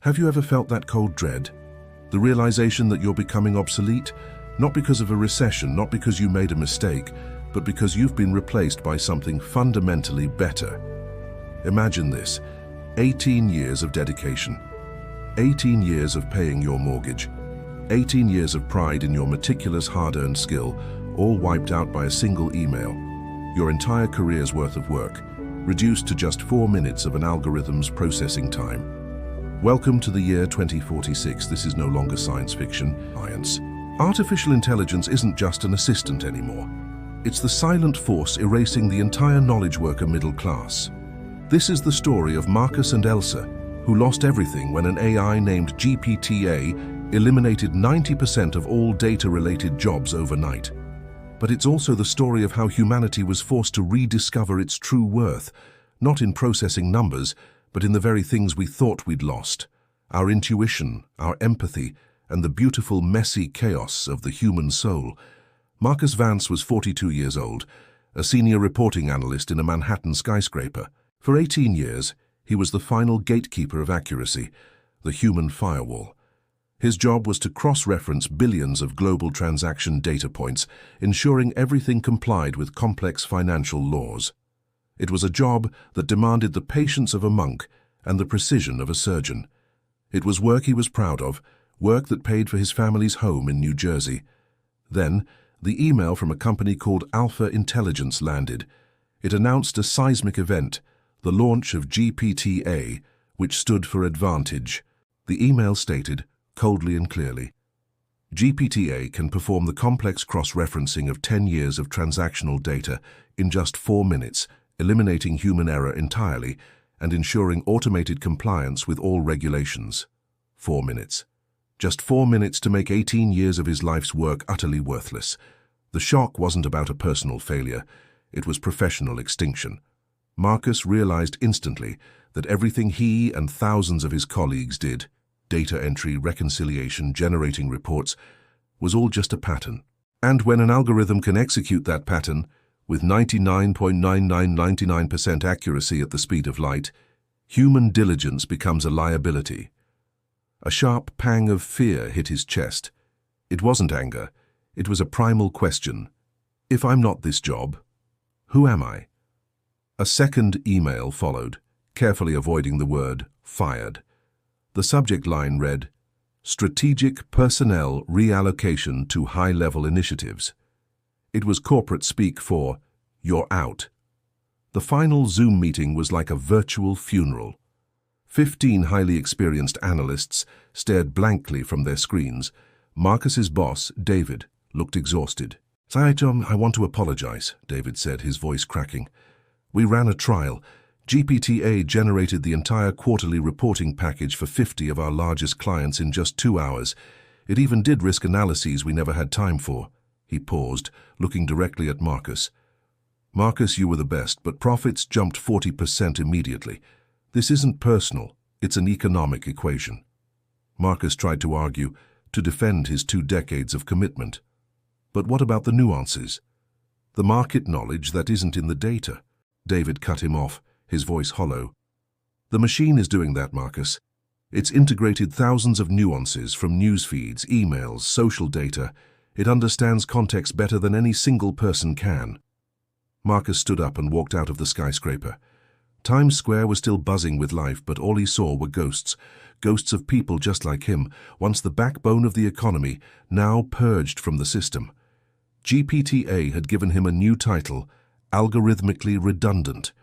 Have you ever felt that cold dread? The realization that you're becoming obsolete? Not because of a recession, not because you made a mistake, but because you've been replaced by something fundamentally better. Imagine this: 18 years of dedication, 18 years of paying your mortgage, 18 years of pride in your meticulous hard-earned skill, all wiped out by a single email. Your entire career's worth of work, reduced to just 4 minutes of an algorithm's processing time. Welcome to the year 2046. This is no longer science fiction, science. Artificial intelligence isn't just an assistant anymore. It's the silent force erasing the entire knowledge worker middle class. This is the story of Marcus and Elsa, who lost everything when an AI named GPT-A eliminated 90% of all data-related jobs overnight. But it's also the story of how humanity was forced to rediscover its true worth, not in processing numbers, but in the very things we thought we'd lost: our intuition, our empathy, and the beautiful, messy chaos of the human soul. Marcus Vance was 42 years old, a senior reporting analyst in a Manhattan skyscraper. For 18 years, he was the final gatekeeper of accuracy, the human firewall. His job was to cross-reference billions of global transaction data points, ensuring everything complied with complex financial laws. It was a job that demanded the patience of a monk and the precision of a surgeon. It was work he was proud of, work that paid for his family's home in New Jersey. Then, the email from a company called Alpha Intelligence landed. It announced a seismic event, the launch of GPT-A, which stood for advantage. The email stated, coldly and clearly, GPT-A can perform the complex cross-referencing of 10 years of transactional data in just 4 minutes, eliminating human error entirely and ensuring automated compliance with all regulations. 4 minutes. Just 4 minutes to make 18 years of his life's work utterly worthless. The shock wasn't about a personal failure. It was professional extinction. Marcus realized instantly that everything he and thousands of his colleagues did, data entry, reconciliation, generating reports, was all just a pattern. And when an algorithm can execute that pattern, with 99.9999% accuracy at the speed of light, human diligence becomes a liability. A sharp pang of fear hit his chest. It wasn't anger. It was a primal question. If I'm not this job, who am I? A second email followed, carefully avoiding the word fired. The subject line read, Strategic Personnel Reallocation to High-Level Initiatives. It was corporate speak for, you're out. The final Zoom meeting was like a virtual funeral. 15 highly experienced analysts stared blankly from their screens. Marcus's boss, David, looked exhausted. I want to apologize, David said, his voice cracking. We ran a trial. GPT-A generated the entire quarterly reporting package for 50 of our largest clients in just 2 hours. It even did risk analyses we never had time for. He paused, looking directly at Marcus. Marcus, you were the best, but profits jumped 40% immediately. This isn't personal, it's an economic equation. Marcus tried to argue, to defend his 2 decades of commitment. But what about the nuances? The market knowledge that isn't in the data? David cut him off, his voice hollow. The machine is doing that, Marcus. It's integrated thousands of nuances from news feeds, emails, social data. It understands context better than any single person can. Marcus stood up and walked out of the skyscraper. Times Square was still buzzing with life, but all he saw were ghosts. Ghosts of people just like him, once the backbone of the economy, now purged from the system. GPT-A had given him a new title, algorithmically redundant.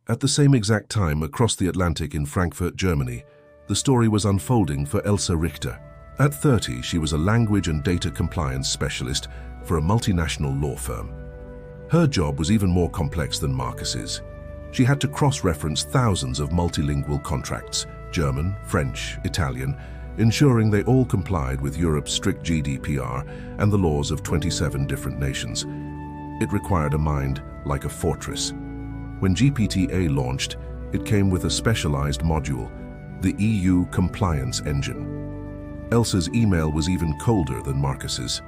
At the same exact time, across the Atlantic in Frankfurt, Germany, the story was unfolding for Elsa Richter. At 30, she was a language and data compliance specialist for a multinational law firm. Her job was even more complex than Marcus's. She had to cross-reference thousands of multilingual contracts, German, French, Italian, ensuring they all complied with Europe's strict GDPR and the laws of 27 different nations. It required a mind like a fortress. When GPT-A launched, it came with a specialized module, the EU Compliance Engine. Elsa's email was even colder than Marcus's.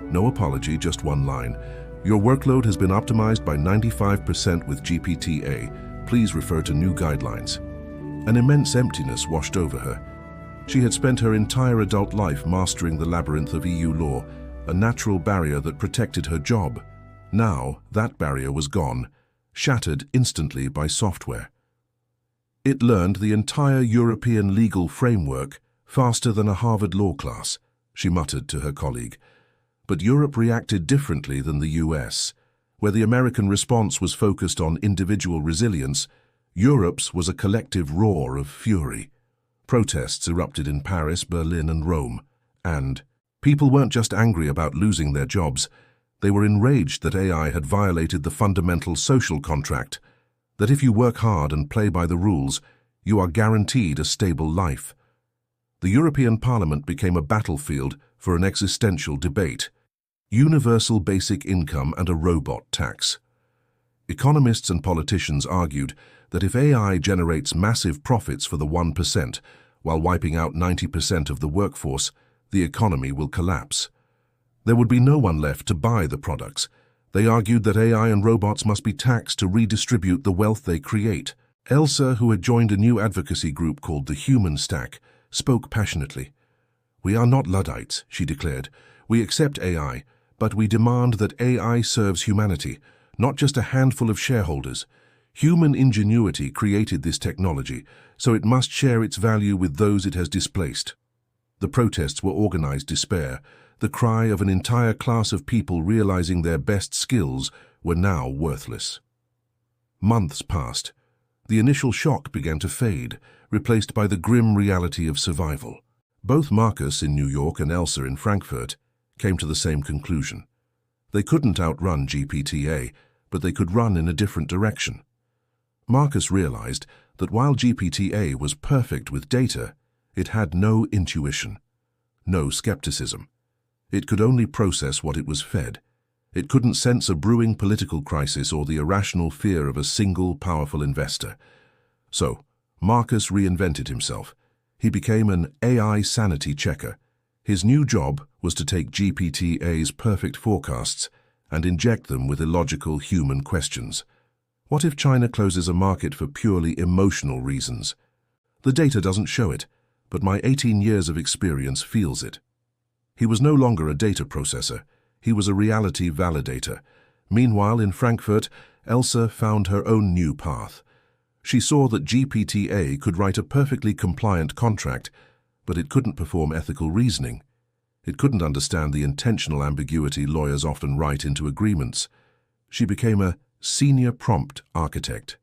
No apology, just one line. Your workload has been optimized by 95% with GPT-A. Please refer to new guidelines. An immense emptiness washed over her. She had spent her entire adult life mastering the labyrinth of EU law, a natural barrier that protected her job. Now, that barrier was gone, shattered instantly by software. It learned the entire European legal framework faster than a Harvard law class, she muttered to her colleague. But Europe reacted differently than the US. Where the American response was focused on individual resilience, Europe's was a collective roar of fury. Protests erupted in Paris, Berlin, and Rome. And people weren't just angry about losing their jobs. They were enraged that AI had violated the fundamental social contract, that if you work hard and play by the rules, you are guaranteed a stable life. The European Parliament became a battlefield for an existential debate: universal basic income and a robot tax. Economists and politicians argued that if AI generates massive profits for the 1%, while wiping out 90% of the workforce, the economy will collapse. There would be no one left to buy the products. They argued that AI and robots must be taxed to redistribute the wealth they create. Elsa, who had joined a new advocacy group called the Human Stack, spoke passionately. "We are not Luddites," she declared. "We accept AI, but we demand that AI serves humanity, not just a handful of shareholders. Human ingenuity created this technology, so it must share its value with those it has displaced." The protests were organized despair, the cry of an entire class of people realizing their best skills were now worthless. Months passed. The initial shock began to fade, replaced by the grim reality of survival. Both Marcus in New York and Elsa in Frankfurt came to the same conclusion. They couldn't outrun GPT-A, but they could run in a different direction. Marcus realized that while GPT-A was perfect with data, it had no intuition, no skepticism. It could only process what it was fed. It couldn't sense a brewing political crisis or the irrational fear of a single powerful investor. So, Marcus reinvented himself. He became an AI sanity checker. His new job was to take GPT-A's perfect forecasts and inject them with illogical human questions. What if China closes a market for purely emotional reasons? The data doesn't show it, but my 18 years of experience feels it. He was no longer a data processor. He was a reality validator. Meanwhile, in Frankfurt, Elsa found her own new path. She saw that GPT-A could write a perfectly compliant contract, but it couldn't perform ethical reasoning. It couldn't understand the intentional ambiguity lawyers often write into agreements. She became a senior prompt architect.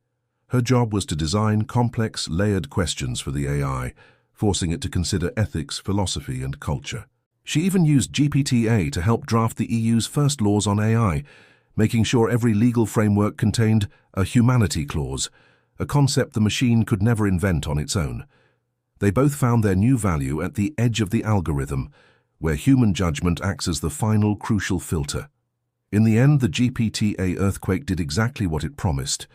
Her job was to design complex, layered questions for the AI, forcing it to consider ethics, philosophy, and culture. She even used GPT-A to help draft the EU's first laws on AI, making sure every legal framework contained a humanity clause, a concept the machine could never invent on its own. They both found their new value at the edge of the algorithm, where human judgment acts as the final crucial filter. In the end, the GPT-A earthquake did exactly what it promised.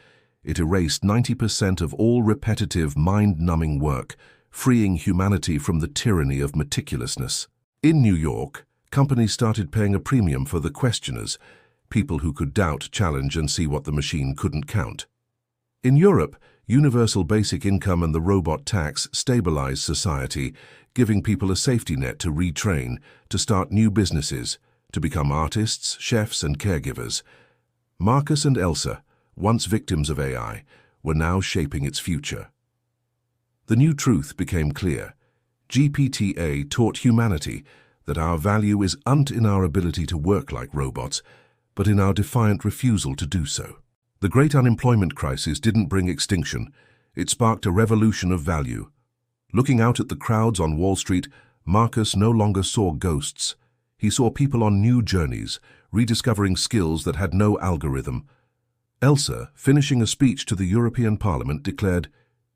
It erased 90% of all repetitive, mind-numbing work, freeing humanity from the tyranny of meticulousness. In New York, companies started paying a premium for the questioners, people who could doubt, challenge, and see what the machine couldn't count. In Europe, universal basic income and the robot tax stabilized society, giving people a safety net to retrain, to start new businesses, to become artists, chefs, and caregivers. Marcus and Elsa, once victims of AI, were now shaping its future. The new truth became clear. GPT-A taught humanity that our value isn't in our ability to work like robots, but in our defiant refusal to do so. The great unemployment crisis didn't bring extinction. It sparked a revolution of value. Looking out at the crowds on Wall Street, Marcus no longer saw ghosts. He saw people on new journeys, rediscovering skills that had no algorithm. Elsa, finishing a speech to the European Parliament, declared,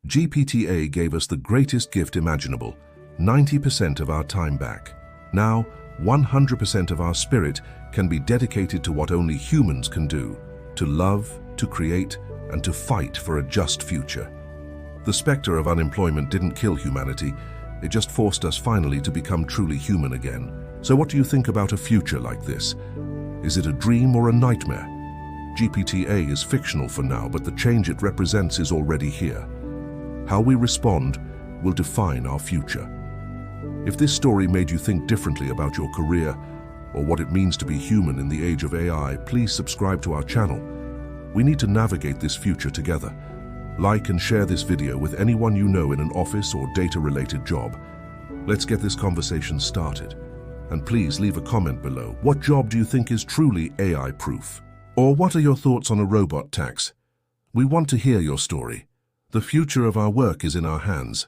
"GPT-A gave us the greatest gift imaginable, 90% of our time back. Now, 100% of our spirit can be dedicated to what only humans can do, to love, to create, and to fight for a just future." The spectre of unemployment didn't kill humanity, it just forced us finally to become truly human again. So what do you think about a future like this? Is it a dream or a nightmare? GPT-A is fictional for now, but the change it represents is already here. How we respond will define our future. If this story made you think differently about your career or what it means to be human in the age of AI, please subscribe to our channel. We need to navigate this future together. Like and share this video with anyone you know in an office or data-related job. Let's get this conversation started. And please leave a comment below. What job do you think is truly AI-proof? Or what are your thoughts on a robot tax? We want to hear your story. The future of our work is in our hands.